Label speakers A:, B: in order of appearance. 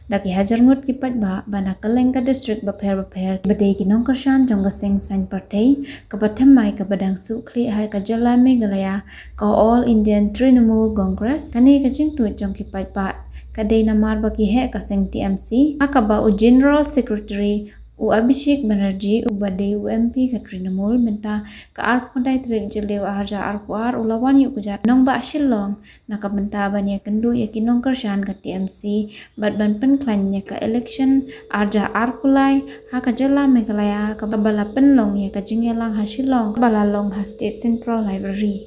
A: daki hajar ngut kipat ba bana kaleng ka district bapher badai kinong kershan jong gasing san partai kapatham mai ka badang su kli hai ka jala Meghalaya ka All Indian Trinamool Congress kani ka jingtu jong kipat ba kadai namar baki he ka sing TMC akaba u General Secretary u Abhishek Banerjee u badai u MP ka Trinamool menta ka ar pondai trek jelew arja ar puar ulawan yu kuja nong ba shillong naka menta banya kendu yakinong kershan ka TMC bat ban pen klan ka election arja ar kulai ha ka jala Meghalaya ka bala penlong ya ka jingelang ha shillong bala long ha State Central Library